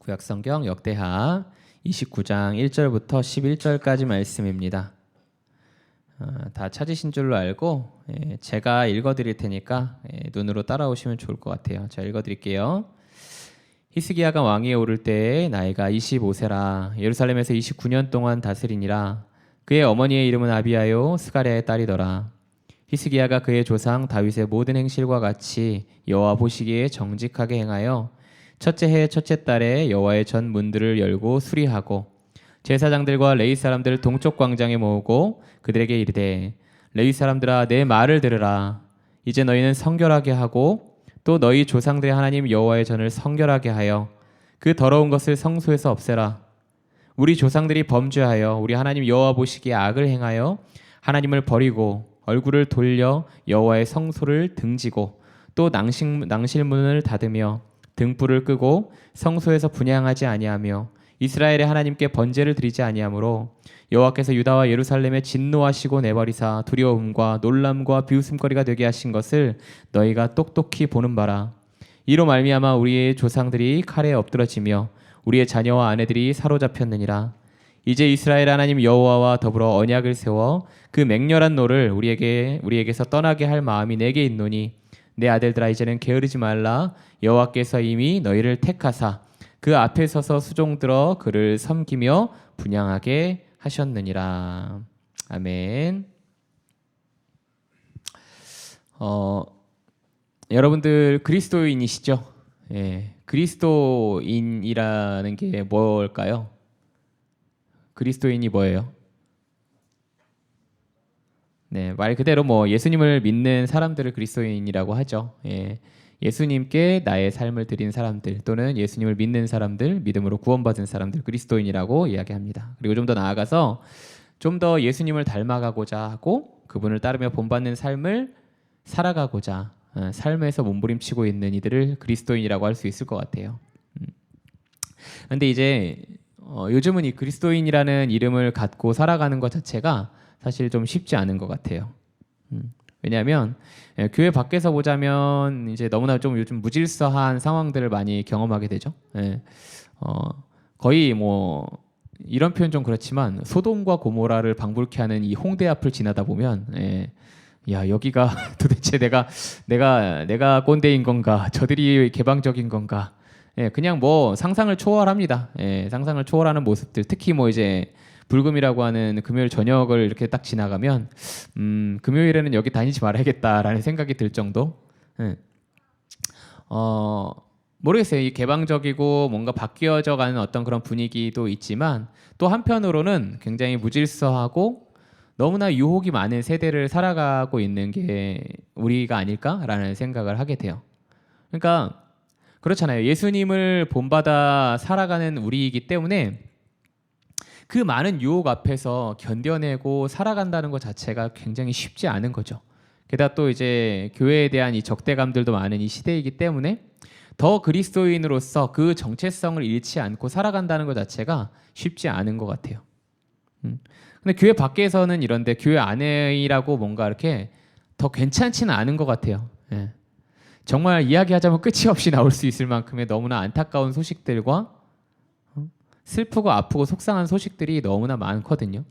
구약성경 역대하 29장 1절부터 11절까지 말씀입니다. 다 찾으신 줄로 알고 제가 읽어드릴 테니까 눈으로 따라오시면 좋을 것 같아요. 제가 읽어드릴게요. 히스기야가 왕위에 오를 때에 나이가 25세라 예루살렘에서 29년 동안 다스리니라. 그의 어머니의 이름은 아비야요 스가랴의 딸이더라. 히스기야가 그의 조상 다윗의 모든 행실과 같이 여호와 보시기에 정직하게 행하여 첫째 해 첫째 달에 여호와의 전 문들을 열고 수리하고 제사장들과 레위 사람들을 동쪽 광장에 모으고 그들에게 이르되 레위 사람들아 내 말을 들으라. 이제 너희는 성결하게 하고 또 너희 조상들의 하나님 여호와의 전을 성결하게 하여 그 더러운 것을 성소에서 없애라. 우리 조상들이 범죄하여 우리 하나님 여호와 보시기에 악을 행하여 하나님을 버리고 얼굴을 돌려 여호와의 성소를 등지고 또 낭실문을 닫으며 등불을 끄고 성소에서 분향하지 아니하며 이스라엘의 하나님께 번제를 드리지 아니하므로 여호와께서 유다와 예루살렘에 진노하시고 내버리사 두려움과 놀람과 비웃음거리가 되게 하신 것을 너희가 똑똑히 보는 바라. 이로 말미암아 우리의 조상들이 칼에 엎드러지며 우리의 자녀와 아내들이 사로잡혔느니라. 이제 이스라엘 하나님 여호와와 더불어 언약을 세워 그 맹렬한 노를 우리에게서 떠나게 할 마음이 내게 있노니 내 아들들아 이제는 게으르지 말라. 여호와께서 이미 너희를 택하사 그 앞에 서서 수종들어 그를 섬기며 분향하게 하셨느니라. 아멘. 여러분들 그리스도인이시죠? 예, 그리스도인이라는 게 뭘까요? 그리스도인이 뭐예요? 네, 말 그대로 예수님을 믿는 사람들을 그리스도인이라고 하죠. 예, 예수님께 나의 삶을 드린 사람들 또는 예수님을 믿는 사람들, 믿음으로 구원받은 사람들 그리스도인이라고 이야기합니다. 그리고 좀 더 나아가서 좀 더 예수님을 닮아가고자 하고 그분을 따르며 본받는 삶을 살아가고자 삶에서 몸부림치고 있는 이들을 그리스도인이라고 할 수 있을 것 같아요. 근데 이제 요즘은 이 그리스도인이라는 이름을 갖고 살아가는 것 자체가 사실 좀 쉽지 않은 것 같아요. 왜냐하면 교회 밖에서 보자면 이제 너무나 좀 요즘 무질서한 상황들을 많이 경험하게 되죠. 거의 이런 표현 좀 그렇지만 소돔과 고모라를 방불케 하는 이 홍대 앞을 지나다 보면 야 여기가 도대체 내가 꼰대인 건가 저들이 개방적인 건가 그냥 상상을 초월합니다. 상상을 초월하는 모습들 특히 이제 불금이라고 하는 금요일 저녁을 이렇게 딱 지나가면 금요일에는 여기 다니지 말아야겠다라는 생각이 들 정도. 모르겠어요. 이 개방적이고 뭔가 바뀌어져 가는 어떤 그런 분위기도 있지만 또 한편으로는 굉장히 무질서하고 너무나 유혹이 많은 세대를 살아가고 있는 게 우리가 아닐까라는 생각을 하게 돼요. 그러니까 그렇잖아요. 예수님을 본받아 살아가는 우리이기 때문에 그 많은 유혹 앞에서 견뎌내고 살아간다는 것 자체가 굉장히 쉽지 않은 거죠. 게다가 또 이제 교회에 대한 이 적대감들도 많은 이 시대이기 때문에 더 그리스도인으로서 그 정체성을 잃지 않고 살아간다는 것 자체가 쉽지 않은 것 같아요. 근데 교회 밖에서는 이런데 교회 안에라고 뭔가 이렇게 더 괜찮지는 않은 것 같아요. 정말 이야기하자면 끝이 없이 나올 수 있을 만큼의 너무나 안타까운 소식들과 슬프고 아프고 속상한 소식들이 너무나 많거든요.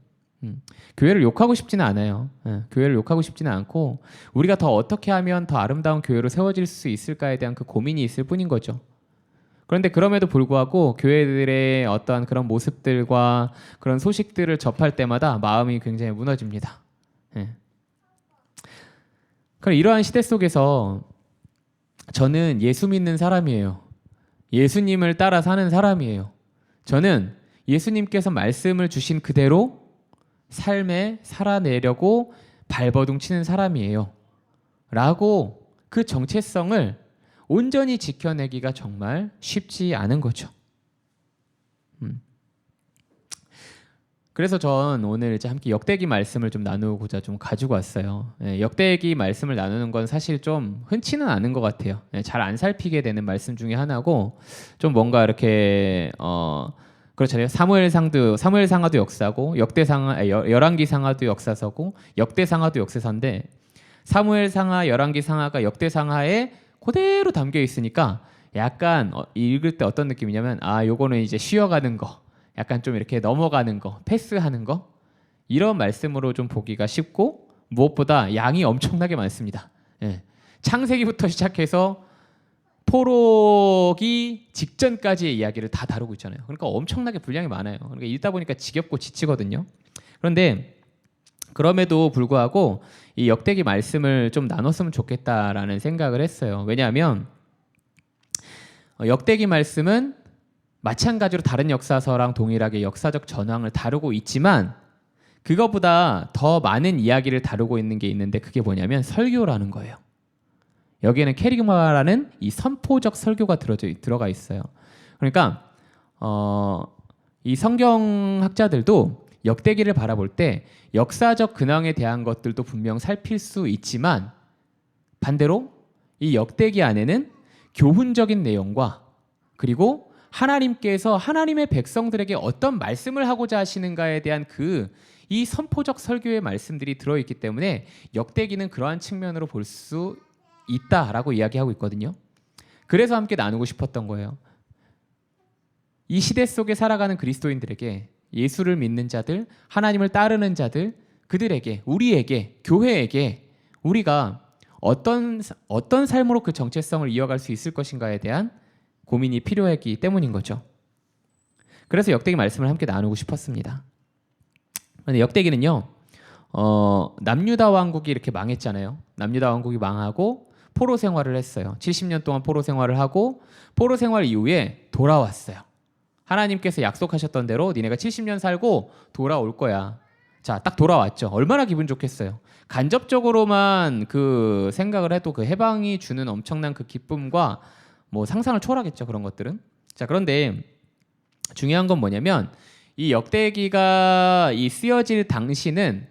교회를 욕하고 싶지는 않아요. 교회를 욕하고 싶지는 않고 우리가 더 어떻게 하면 더 아름다운 교회로 세워질 수 있을까에 대한 그 고민이 있을 뿐인 거죠. 그런데 그럼에도 불구하고 교회들의 어떠한 그런 모습들과 그런 소식들을 접할 때마다 마음이 굉장히 무너집니다. 그럼 이러한 시대 속에서 저는 예수 믿는 사람이에요. 예수님을 따라 사는 사람이에요. 저는 예수님께서 말씀을 주신 그대로 삶에 살아내려고 발버둥 치는 사람이에요. 라고 그 정체성을 온전히 지켜내기가 정말 쉽지 않은 거죠. 그래서 전 오늘 이제 함께 역대기 말씀을 좀 나누고자 좀 가지고 왔어요. 역대기 말씀을 나누는 건 사실 좀 흔치는 않은 것 같아요. 잘 안 살피게 되는 말씀 중에 하나고 좀 뭔가 이렇게 그렇잖아요. 사무엘상하도 역사고 열왕기상하도 역사서고 역대상하도 역사서인데 사무엘상하, 열왕기상하가 역대상하에 그대로 담겨 있으니까 약간 읽을 때 어떤 느낌이냐면 요거는 이제 쉬어가는 거, 약간 좀 이렇게 넘어가는 거, 패스하는 거 이런 말씀으로 좀 보기가 쉽고 무엇보다 양이 엄청나게 많습니다. 예. 창세기부터 시작해서 포로기 직전까지의 이야기를 다 다루고 있잖아요. 그러니까 엄청나게 분량이 많아요. 그러니까 읽다 보니까 지겹고 지치거든요. 그런데 그럼에도 불구하고 이 역대기 말씀을 좀 나눴으면 좋겠다라는 생각을 했어요. 왜냐하면 역대기 말씀은 마찬가지로 다른 역사서랑 동일하게 역사적 전황을 다루고 있지만 그거보다 더 많은 이야기를 다루고 있는 게 있는데 그게 뭐냐면 설교라는 거예요. 여기에는 캐리그마라는 이 선포적 설교가 들어가 있어요. 그러니까 이 성경학자들도 역대기를 바라볼 때 역사적 근황에 대한 것들도 분명 살필 수 있지만 반대로 이 역대기 안에는 교훈적인 내용과 그리고 하나님께서 하나님의 백성들에게 어떤 말씀을 하고자 하시는가에 대한 이 선포적 설교의 말씀들이 들어있기 때문에 역대기는 그러한 측면으로 볼 수 있다라고 이야기하고 있거든요. 그래서 함께 나누고 싶었던 거예요. 이 시대 속에 살아가는 그리스도인들에게 예수를 믿는 자들, 하나님을 따르는 자들, 그들에게, 우리에게, 교회에게 우리가 어떤 삶으로 그 정체성을 이어갈 수 있을 것인가에 대한 고민이 필요했기 때문인 거죠. 그래서 역대기 말씀을 함께 나누고 싶었습니다. 그런데 역대기는요, 남유다 왕국이 이렇게 망했잖아요. 남유다 왕국이 망하고 포로 생활을 했어요. 70년 동안 포로 생활을 하고 포로 생활 이후에 돌아왔어요. 하나님께서 약속하셨던 대로 니네가 70년 살고 돌아올 거야. 자, 딱 돌아왔죠. 얼마나 기분 좋겠어요. 간접적으로만 그 생각을 해도 그 해방이 주는 엄청난 그 기쁨과 뭐 상상을 초월하겠죠. 그런 것들은. 자, 그런데 중요한 건 뭐냐면 이 역대기가 이 쓰여질 당시는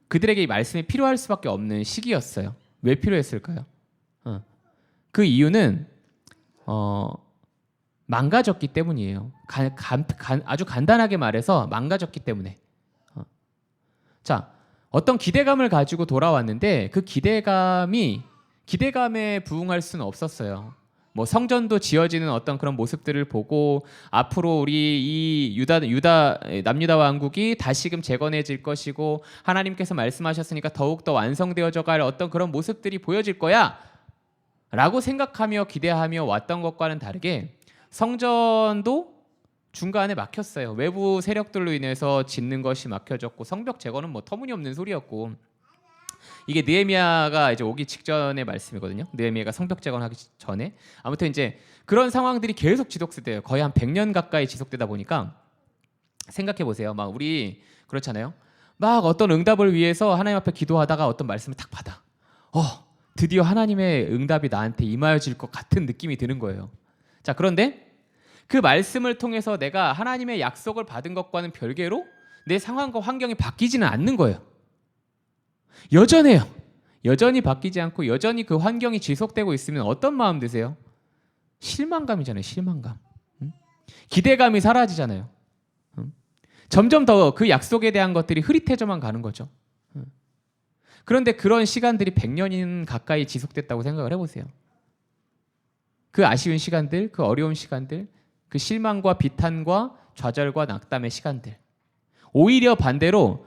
그들에게 이 말씀이 필요할 수밖에 없는 시기였어요. 왜 필요했을까요? 그 이유는 망가졌기 때문이에요. 아주 간단하게 말해서 망가졌기 때문에. 자, 어떤 기대감을 가지고 돌아왔는데 그 기대감에 부응할 수는 없었어요. 뭐 성전도 지어지는 어떤 그런 모습들을 보고 앞으로 우리 이 남유다 왕국이 다시금 재건해질 것이고 하나님께서 말씀하셨으니까 더욱더 완성되어져 갈 어떤 그런 모습들이 보여질 거야 라고 생각하며 기대하며 왔던 것과는 다르게 성전도 중간에 막혔어요. 외부 세력들로 인해서 짓는 것이 막혀졌고 성벽 재건은 뭐 터무니없는 소리였고 이게 느헤미야가 이제 오기 직전의 말씀이거든요. 느헤미야가 성벽 재건하기 전에 아무튼 이제 그런 상황들이 계속 지속돼요. 거의 한 100년 가까이 지속되다 보니까 생각해 보세요. 막 우리 그렇잖아요. 막 어떤 응답을 위해서 하나님 앞에 기도하다가 어떤 말씀을 딱 받아. 드디어 하나님의 응답이 나한테 임하여질 것 같은 느낌이 드는 거예요. 자, 그런데 그 말씀을 통해서 내가 하나님의 약속을 받은 것과는 별개로 내 상황과 환경이 바뀌지는 않는 거예요. 여전해요. 여전히 바뀌지 않고 여전히 그 환경이 지속되고 있으면 어떤 마음 드세요? 실망감이잖아요. 실망감. 기대감이 사라지잖아요. 점점 더 그 약속에 대한 것들이 흐릿해져만 가는 거죠. 그런데 그런 시간들이 100년인 가까이 지속됐다고 생각을 해보세요. 그 아쉬운 시간들, 그 어려운 시간들, 그 실망과 비탄과 좌절과 낙담의 시간들. 오히려 반대로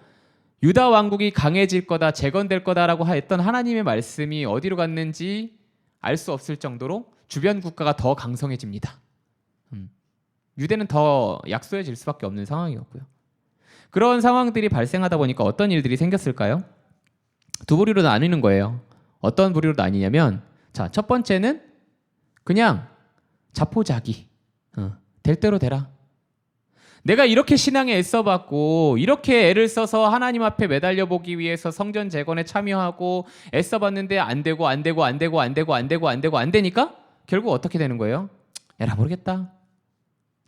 유다 왕국이 강해질 거다, 재건될 거다라고 했던 하나님의 말씀이 어디로 갔는지 알 수 없을 정도로 주변 국가가 더 강성해집니다. 유대는 더 약소해질 수밖에 없는 상황이었고요. 그런 상황들이 발생하다 보니까 어떤 일들이 생겼을까요? 두 부류로 나뉘는 거예요. 어떤 부류로 나뉘냐면 자, 첫 번째는 그냥 자포자기. 될 대로 되라. 내가 이렇게 신앙에 애써봤고 이렇게 애를 써서 하나님 앞에 매달려 보기 위해서 성전 재건에 참여하고 애써봤는데 안 되고 안 되니까 결국 어떻게 되는 거예요? 에라 모르겠다.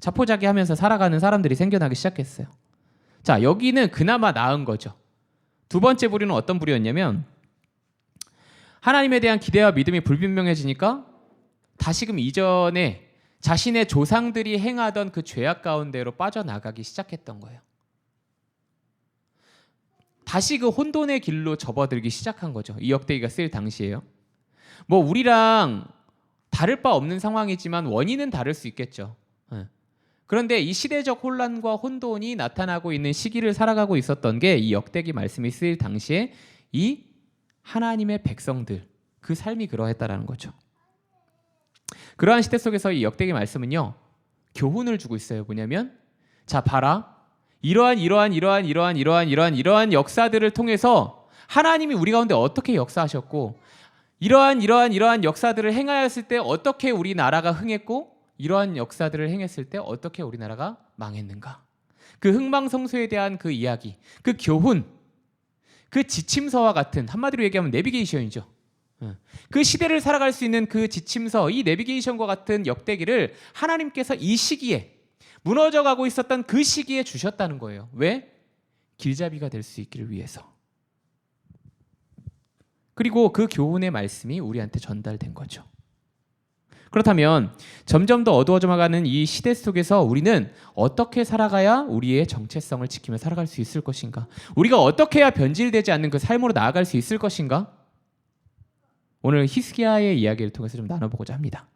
자포자기 하면서 살아가는 사람들이 생겨나기 시작했어요. 자, 여기는 그나마 나은 거죠. 두 번째 부류는 어떤 부류였냐면 하나님에 대한 기대와 믿음이 불분명해지니까 다시금 이전에 자신의 조상들이 행하던 그 죄악 가운데로 빠져나가기 시작했던 거예요. 다시 그 혼돈의 길로 접어들기 시작한 거죠. 이 역대기가 쓰일 당시에요. 뭐 우리랑 다를 바 없는 상황이지만 원인은 다를 수 있겠죠. 그런데 이 시대적 혼란과 혼돈이 나타나고 있는 시기를 살아가고 있었던 게 이 역대기 말씀이 쓰일 당시에 이 하나님의 백성들 그 삶이 그러했다라는 거죠. 그러한 시대 속에서 이 역대기 말씀은요 교훈을 주고 있어요. 뭐냐면 자 봐라 이러한 역사들을 통해서 하나님이 우리 가운데 어떻게 역사하셨고 이러한 역사들을 행하였을 때 어떻게 우리나라가 흥했고 이러한 역사들을 행했을 때 어떻게 우리나라가 망했는가. 그 흥망성쇠에 대한 그 이야기, 그 교훈, 그 지침서와 같은 한마디로 얘기하면 내비게이션이죠. 그 시대를 살아갈 수 있는 그 지침서, 이 내비게이션과 같은 역대기를 하나님께서 이 시기에 무너져가고 있었던 그 시기에 주셨다는 거예요. 왜? 길잡이가 될 수 있기를 위해서. 그리고 그 교훈의 말씀이 우리한테 전달된 거죠. 그렇다면 점점 더 어두워져가는 이 시대 속에서 우리는 어떻게 살아가야 우리의 정체성을 지키며 살아갈 수 있을 것인가? 우리가 어떻게 해야 변질되지 않는 그 삶으로 나아갈 수 있을 것인가? 오늘 히스기야의 이야기를 통해서 좀 나눠보고자 합니다.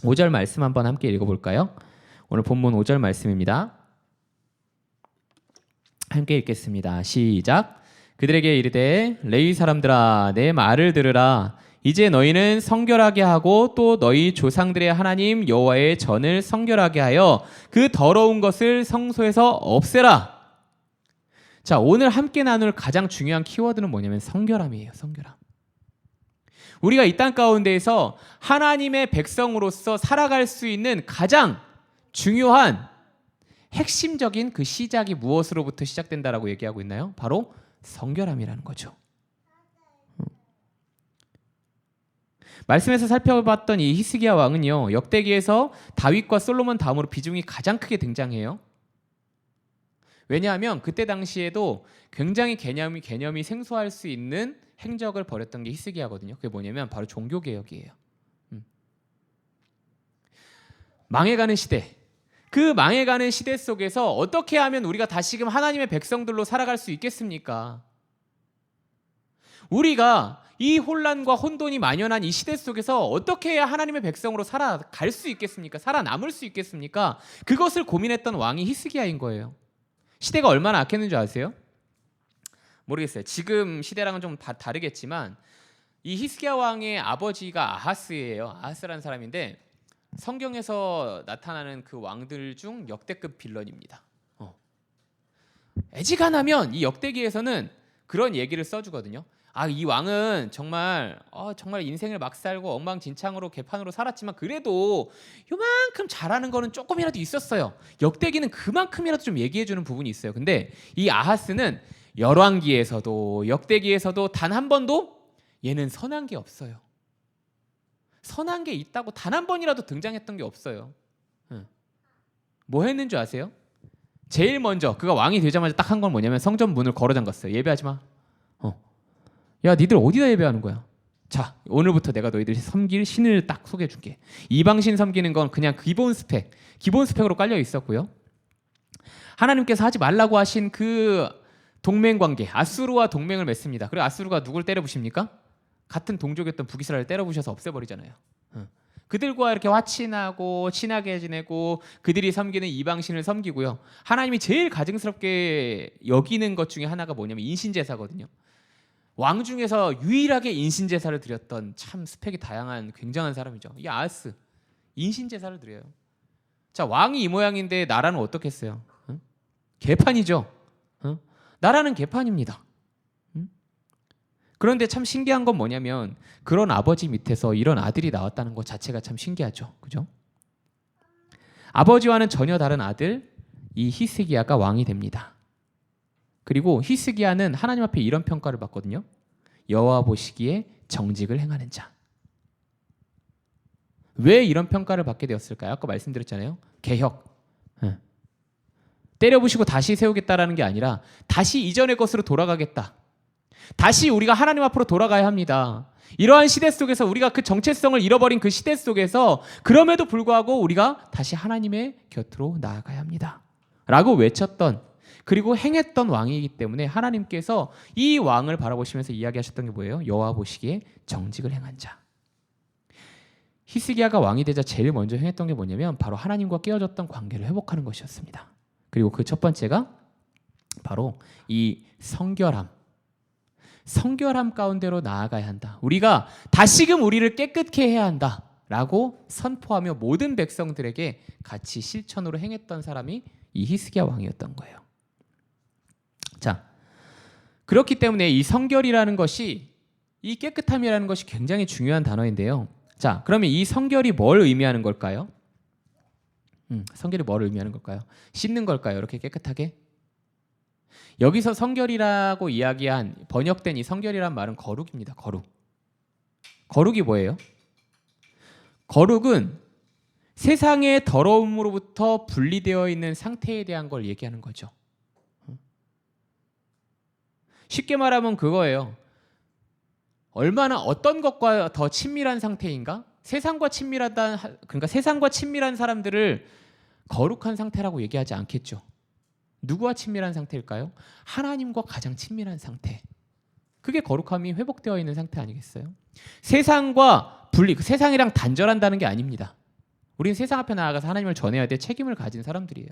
5절 말씀 한번 함께 읽어볼까요? 오늘 본문 5절 말씀입니다. 함께 읽겠습니다. 시작. 그들에게 이르되 레위 사람들아 내 말을 들으라. 이제 너희는 성결하게 하고 또 너희 조상들의 하나님 여호와의 전을 성결하게 하여 그 더러운 것을 성소에서 없애라. 자, 오늘 함께 나눌 가장 중요한 키워드는 뭐냐면 성결함이에요. 성결함. 우리가 이 땅 가운데에서 하나님의 백성으로서 살아갈 수 있는 가장 중요한 핵심적인 그 시작이 무엇으로부터 시작된다라고 얘기하고 있나요? 바로 성결함이라는 거죠. 말씀에서 살펴봤던 이 히스기야 왕은요 역대기에서 다윗과 솔로몬 다음으로 비중이 가장 크게 등장해요. 왜냐하면 그때 당시에도 굉장히 개념이 생소할 수 있는 행적을 벌였던 게 히스기야거든요. 그게 뭐냐면 바로 종교개혁이에요. 망해가는 시대, 그 망해가는 시대 속에서 어떻게 하면 우리가 다시금 하나님의 백성들로 살아갈 수 있겠습니까? 우리가 이 혼란과 혼돈이 만연한 이 시대 속에서 어떻게 해야 하나님의 백성으로 살아갈 수 있겠습니까? 살아남을 수 있겠습니까? 그것을 고민했던 왕이 히스기야인 거예요. 시대가 얼마나 악했는 줄 아세요? 모르겠어요. 지금 시대랑은 좀 다르겠지만 이 히스기야 왕의 아버지가 아하스예요. 아하스라는 사람인데 성경에서 나타나는 그 왕들 중 역대급 빌런입니다. 애지간하면 이 역대기에서는 그런 얘기를 써주거든요. 이 왕은 정말 인생을 막 살고 엉망진창으로 개판으로 살았지만 그래도 요만큼 잘하는 거는 조금이라도 있었어요. 역대기는 그만큼이라도 좀 얘기해주는 부분이 있어요. 근데 이 아하스는 열왕기에서도 역대기에서도 단 한 번도 얘는 선한 게 없어요. 선한 게 있다고 단 한 번이라도 등장했던 게 없어요. 뭐 했는 줄 아세요? 제일 먼저 그가 왕이 되자마자 딱 한 건 뭐냐면 성전 문을 걸어 잠갔어요. 예배하지 마. 야, 니들 어디다 예배하는 거야? 자, 오늘부터 내가 너희들이 섬길 신을 딱 소개해 줄게. 이방신 섬기는 건 그냥 기본 스펙으로 깔려 있었고요. 하나님께서 하지 말라고 하신 그 동맹 관계, 아수르와 동맹을 맺습니다. 그리고 아수르가 누굴 때려부십니까? 같은 동족이었던 북이스라엘을 때려부셔서 없애버리잖아요. 그들과 이렇게 화친하고 친하게 지내고 그들이 섬기는 이방신을 섬기고요. 하나님이 제일 가증스럽게 여기는 것 중에 하나가 뭐냐면 인신제사거든요. 왕 중에서 유일하게 인신제사를 드렸던 참 스펙이 다양한 굉장한 사람이죠. 이 아하스 인신제사를 드려요. 자, 왕이 이 모양인데 나라는 어떻겠어요? 개판이죠. 나라는 개판입니다. 그런데 참 신기한 건 뭐냐면 그런 아버지 밑에서 이런 아들이 나왔다는 것 자체가 참 신기하죠. 그죠? 아버지와는 전혀 다른 아들 이 히스기야가 왕이 됩니다. 그리고 히스기야는 하나님 앞에 이런 평가를 받거든요. 여호와 보시기에 정직을 행하는 자. 왜 이런 평가를 받게 되었을까요? 아까 말씀드렸잖아요. 개혁. 때려부시고 다시 세우겠다라는 게 아니라 다시 이전의 것으로 돌아가겠다. 다시 우리가 하나님 앞으로 돌아가야 합니다. 이러한 시대 속에서 우리가 그 정체성을 잃어버린 그 시대 속에서 그럼에도 불구하고 우리가 다시 하나님의 곁으로 나아가야 합니다. 라고 외쳤던 그리고 행했던 왕이기 때문에 하나님께서 이 왕을 바라보시면서 이야기하셨던 게 뭐예요? 여호와 보시기에 정직을 행한 자. 히스기야가 왕이 되자 제일 먼저 행했던 게 뭐냐면 바로 하나님과 깨어졌던 관계를 회복하는 것이었습니다. 그리고 그 첫 번째가 바로 이 성결함 가운데로 나아가야 한다. 우리가 다시금 우리를 깨끗게 해야 한다라고 선포하며 모든 백성들에게 같이 실천으로 행했던 사람이 이 히스기야 왕이었던 거예요. 자, 그렇기 때문에 이 성결이라는 것이, 이 깨끗함이라는 것이 굉장히 중요한 단어인데요. 자, 그러면 이 성결이 뭘 의미하는 걸까요? 성결이 뭘 의미하는 걸까요? 씻는 걸까요? 이렇게 깨끗하게? 여기서 성결이라고 이야기한, 번역된 이 성결이란 말은 거룩입니다. 거룩이 뭐예요? 거룩은 세상의 더러움으로부터 분리되어 있는 상태에 대한 걸 얘기하는 거죠. 쉽게 말하면 그거예요. 얼마나 어떤 것과 더 친밀한 상태인가? 세상과 친밀한 사람들을 거룩한 상태라고 얘기하지 않겠죠. 누구와 친밀한 상태일까요? 하나님과 가장 친밀한 상태. 그게 거룩함이 회복되어 있는 상태 아니겠어요? 세상과 세상이랑 단절한다는 게 아닙니다. 우리는 세상 앞에 나아가서 하나님을 전해야 될 책임을 가진 사람들이에요.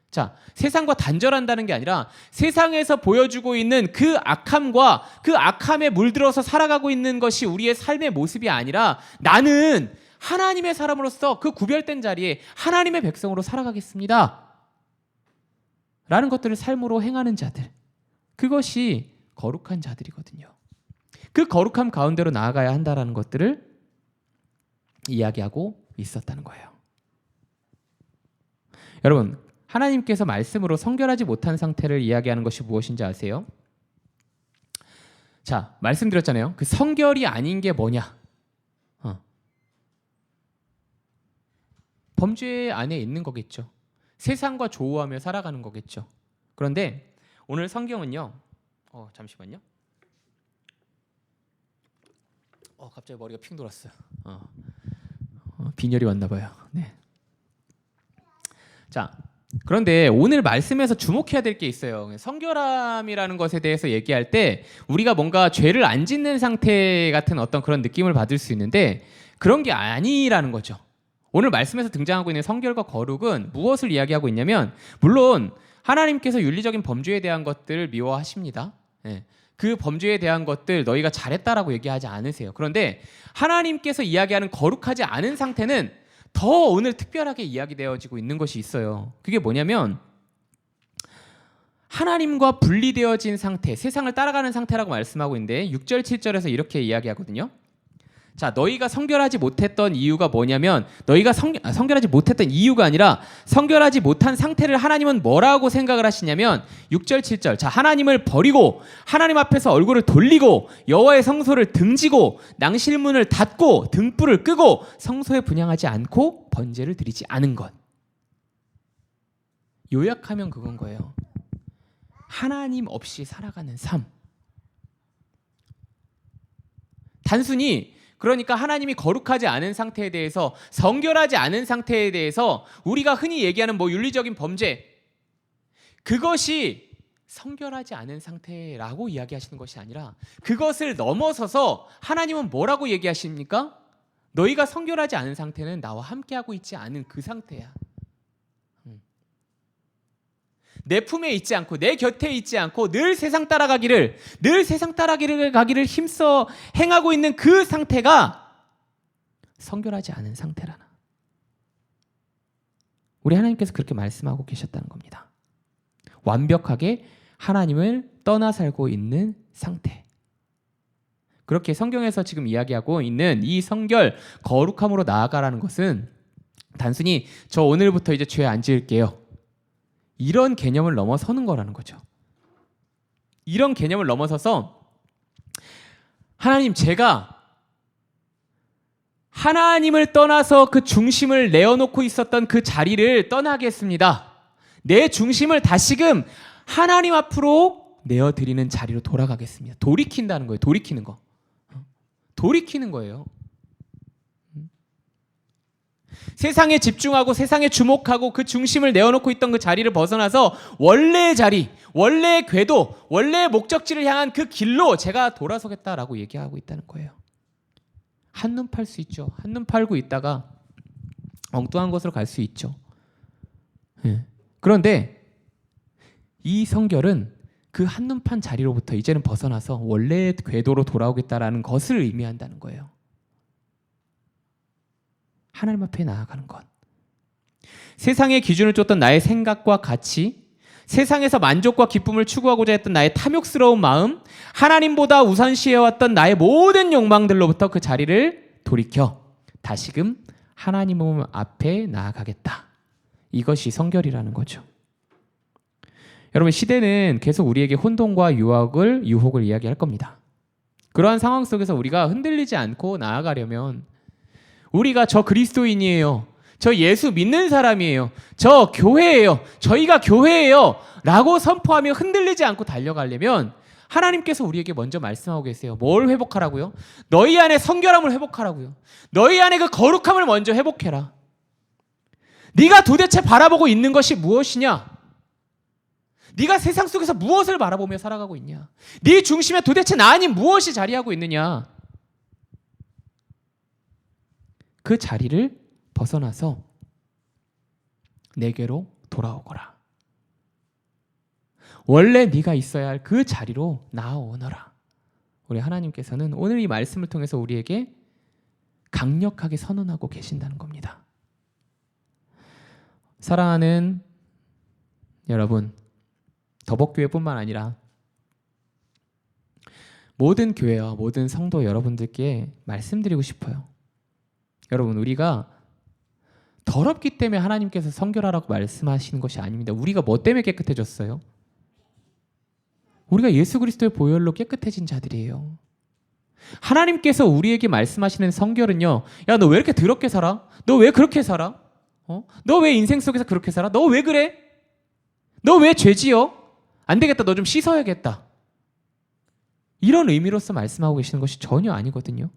자, 세상과 단절한다는 게 아니라 세상에서 보여주고 있는 그 악함과 그 악함에 물들어서 살아가고 있는 것이 우리의 삶의 모습이 아니라 나는 하나님의 사람으로서 그 구별된 자리에 하나님의 백성으로 살아가겠습니다 라는 것들을 삶으로 행하는 자들, 그것이 거룩한 자들이거든요. 그 거룩함 가운데로 나아가야 한다라는 것들을 이야기하고 있었다는 거예요. 여러분, 하나님께서 말씀으로 성결하지 못한 상태를 이야기하는 것이 무엇인지 아세요? 자, 말씀드렸잖아요. 그 성결이 아닌 게 뭐냐? 범죄 안에 있는 거겠죠. 세상과 조우하며 살아가는 거겠죠. 그런데 오늘 성경은요. 잠시만요. 갑자기 머리가 핑 돌았어요. 빈혈이 왔나 봐요. 네. 자, 그런데 오늘 말씀에서 주목해야 될 게 있어요. 성결함이라는 것에 대해서 얘기할 때 우리가 뭔가 죄를 안 짓는 상태 같은 어떤 그런 느낌을 받을 수 있는데 그런 게 아니라는 거죠. 오늘 말씀에서 등장하고 있는 성결과 거룩은 무엇을 이야기하고 있냐면, 물론 하나님께서 윤리적인 범죄에 대한 것들을 미워하십니다. 그 범죄에 대한 것들 너희가 잘했다라고 얘기하지 않으세요. 그런데 하나님께서 이야기하는 거룩하지 않은 상태는 더 오늘 특별하게 이야기되어지고 있는 것이 있어요. 그게 뭐냐면 하나님과 분리되어진 상태, 세상을 따라가는 상태라고 말씀하고 있는데 6절, 7절에서 이렇게 이야기하거든요. 자, 너희가 성결하지 못했던 이유가 뭐냐면, 너희가 성결하지 못했던 이유가 아니라 성결하지 못한 상태를 하나님은 뭐라고 생각을 하시냐면 6절, 7절. 자, 하나님을 버리고 하나님 앞에서 얼굴을 돌리고 여호와의 성소를 등지고 낭실문을 닫고 등불을 끄고 성소에 분향하지 않고 번제를 드리지 않은 것. 요약하면 그건 거예요. 하나님 없이 살아가는 삶. 단순히 그러니까 하나님이 거룩하지 않은 상태에 대해서, 성결하지 않은 상태에 대해서 우리가 흔히 얘기하는 윤리적인 범죄, 그것이 성결하지 않은 상태라고 이야기하시는 것이 아니라 그것을 넘어서서 하나님은 뭐라고 얘기하십니까? 너희가 성결하지 않은 상태는 나와 함께하고 있지 않은 그 상태야. 내 품에 있지 않고 내 곁에 있지 않고 늘 세상 따라가기를 힘써 행하고 있는 그 상태가 성결하지 않은 상태라나. 우리 하나님께서 그렇게 말씀하고 계셨다는 겁니다. 완벽하게 하나님을 떠나 살고 있는 상태. 그렇게 성경에서 지금 이야기하고 있는 이 성결, 거룩함으로 나아가라는 것은 단순히 저 오늘부터 이제 죄 안 지을게요, 이런 개념을 넘어서는 거라는 거죠. 이런 개념을 넘어서서 하나님, 제가 하나님을 떠나서 그 중심을 내어놓고 있었던 그 자리를 떠나겠습니다. 내 중심을 다시금 하나님 앞으로 내어드리는 자리로 돌아가겠습니다. 돌이킨다는 거예요. 돌이키는 거. 돌이키는 거예요. 세상에 집중하고 세상에 주목하고 그 중심을 내어놓고 있던 그 자리를 벗어나서 원래의 자리, 원래의 궤도, 원래의 목적지를 향한 그 길로 제가 돌아서겠다라고 얘기하고 있다는 거예요. 한눈 팔 수 있죠. 한눈 팔고 있다가 엉뚱한 곳으로 갈 수 있죠. 예. 그런데 이 성결은 그 한눈 판 자리로부터 이제는 벗어나서 원래의 궤도로 돌아오겠다라는 것을 의미한다는 거예요. 하나님 앞에 나아가는 것. 세상의 기준을 쫓던 나의 생각과 가치, 세상에서 만족과 기쁨을 추구하고자 했던 나의 탐욕스러운 마음, 하나님보다 우선시해왔던 나의 모든 욕망들로부터 그 자리를 돌이켜 다시금 하나님 앞에 나아가겠다. 이것이 성결이라는 거죠. 여러분, 시대는 계속 우리에게 혼돈과 유혹을 이야기할 겁니다. 그러한 상황 속에서 우리가 흔들리지 않고 나아가려면 우리가 저 그리스도인이에요, 저 예수 믿는 사람이에요, 저 교회예요, 저희가 교회예요 라고 선포하며 흔들리지 않고 달려가려면 하나님께서 우리에게 먼저 말씀하고 계세요. 뭘 회복하라고요? 너희 안에 성결함을 회복하라고요. 너희 안에 그 거룩함을 먼저 회복해라. 네가 도대체 바라보고 있는 것이 무엇이냐? 네가 세상 속에서 무엇을 바라보며 살아가고 있냐? 네 중심에 도대체 나 아닌 무엇이 자리하고 있느냐? 그 자리를 벗어나서 내게로 돌아오거라. 원래 네가 있어야 할 그 자리로 나아오너라. 우리 하나님께서는 오늘 이 말씀을 통해서 우리에게 강력하게 선언하고 계신다는 겁니다. 사랑하는 여러분, 더벅교회뿐만 아니라 모든 교회와 모든 성도 여러분들께 말씀드리고 싶어요. 여러분, 우리가 더럽기 때문에 하나님께서 성결하라고 말씀하시는 것이 아닙니다. 우리가 뭐 때문에 깨끗해졌어요? 우리가 예수 그리스도의 보혈로 깨끗해진 자들이에요. 하나님께서 우리에게 말씀하시는 성결은요, 야, 너 왜 이렇게 더럽게 살아? 너 왜 그렇게 살아? 너 왜 인생 속에서 그렇게 살아? 너 왜 그래? 너 왜 죄지어? 안 되겠다, 너 좀 씻어야겠다. 이런 의미로서 말씀하고 계시는 것이 전혀 아니거든요.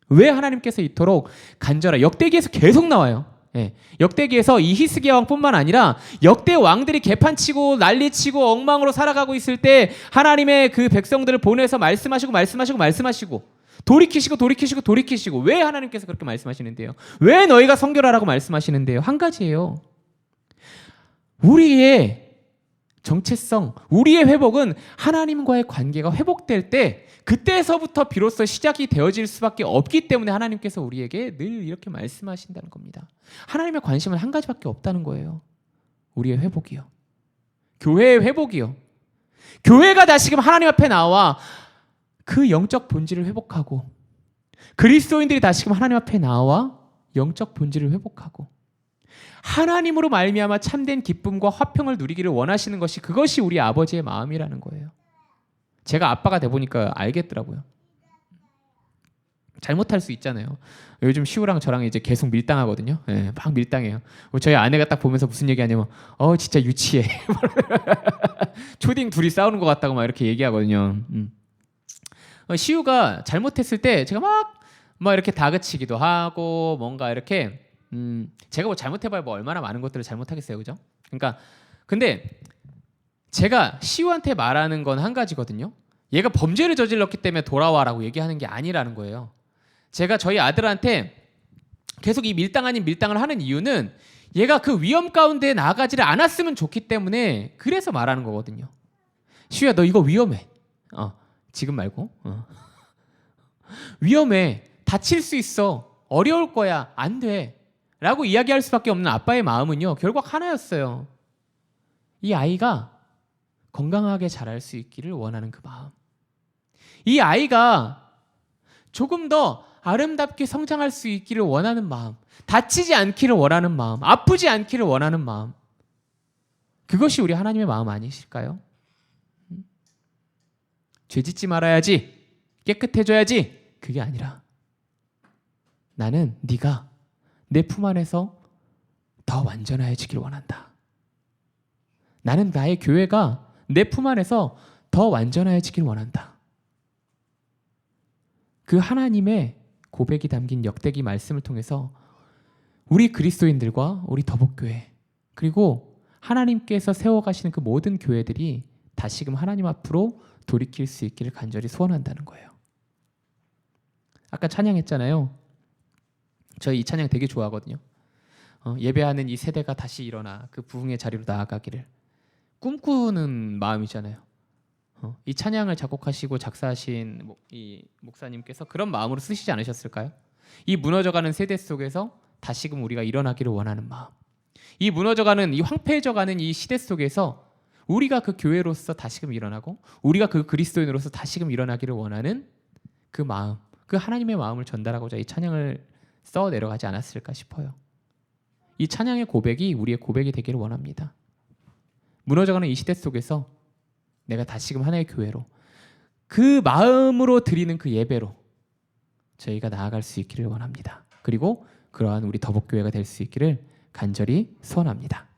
왜 하나님께서 이토록 간절하, 역대기에서 계속 나와요. 예. 역대기에서 이 히스기야 왕뿐만 아니라 역대 왕들이 개판치고 난리치고 엉망으로 살아가고 있을 때 하나님의 그 백성들을 보내서 말씀하시고 돌이키시고 왜 하나님께서 그렇게 말씀하시는데요? 왜 너희가 성결하라고 말씀하시는데요? 한 가지예요. 우리의 정체성, 우리의 회복은 하나님과의 관계가 회복될 때 그때서부터 비로소 시작이 되어질 수밖에 없기 때문에 하나님께서 우리에게 늘 이렇게 말씀하신다는 겁니다. 하나님의 관심은 한 가지밖에 없다는 거예요. 우리의 회복이요. 교회의 회복이요. 교회가 다시금 하나님 앞에 나와 그 영적 본질을 회복하고, 그리스도인들이 다시금 하나님 앞에 나와 영적 본질을 회복하고 하나님으로 말미암아 참된 기쁨과 화평을 누리기를 원하시는 것이, 그것이 우리 아버지의 마음이라는 거예요. 제가 아빠가 돼 보니까 알겠더라고요. 잘못할 수 있잖아요. 요즘 시우랑 저랑 이제 계속 밀당하거든요. 예, 막 밀당해요. 저희 아내가 딱 보면서 무슨 얘기하냐면, 진짜 유치해. 초딩 둘이 싸우는 것 같다고 막 이렇게 얘기하거든요. 시우가 잘못했을 때 제가 막 이렇게 다그치기도 하고 뭔가 이렇게 제가 뭐 잘못해봐야 뭐 얼마나 많은 것들을 잘못하겠어요, 그죠? 그러니까 근데 제가 시우한테 말하는 건 한 가지거든요. 얘가 범죄를 저질렀기 때문에 돌아와라고 얘기하는 게 아니라는 거예요. 제가 저희 아들한테 계속 이 밀당 아닌 밀당을 하는 이유는 얘가 그 위험 가운데 나아가지를 않았으면 좋기 때문에 그래서 말하는 거거든요. 시우야, 너 이거 위험해. 지금 말고. 위험해. 다칠 수 있어. 어려울 거야. 안 돼. 라고 이야기할 수밖에 없는 아빠의 마음은요, 결국 하나였어요. 이 아이가 건강하게 자랄 수 있기를 원하는 그 마음. 이 아이가 조금 더 아름답게 성장할 수 있기를 원하는 마음. 다치지 않기를 원하는 마음. 아프지 않기를 원하는 마음. 그것이 우리 하나님의 마음 아니실까요? 죄짓지 말아야지, 깨끗해져야지, 그게 아니라 나는 네가 내 품 안에서 더 완전해지길 원한다. 나는 나의 교회가 내 품 안에서 더 완전해지길 원한다. 그 하나님의 고백이 담긴 역대기 말씀을 통해서 우리 그리스도인들과 우리 더벅교회, 그리고 하나님께서 세워가시는 그 모든 교회들이 다시금 하나님 앞으로 돌이킬 수 있기를 간절히 소원한다는 거예요. 아까 찬양했잖아요. 저 이 찬양 되게 좋아하거든요. 예배하는 이 세대가 다시 일어나 그 부흥의 자리로 나아가기를 꿈꾸는 마음이잖아요. 이 찬양을 작곡하시고 작사하신 이 목사님께서 그런 마음으로 쓰시지 않으셨을까요? 이 무너져가는 세대 속에서 다시금 우리가 일어나기를 원하는 마음, 이 무너져가는 이 황폐해져가는 이 시대 속에서 우리가 그 교회로서 다시금 일어나고 우리가 그 그리스도인으로서 다시금 일어나기를 원하는 그 마음, 그 하나님의 마음을 전달하고자 이 찬양을 써 내려가지 않았을까 싶어요. 이 찬양의 고백이 우리의 고백이 되기를 원합니다. 무너져가는 이 시대 속에서 내가 다시금 하나의 교회로 그 마음으로 드리는 그 예배로 저희가 나아갈 수 있기를 원합니다. 그리고 그러한 우리 더복교회가 될 수 있기를 간절히 소원합니다.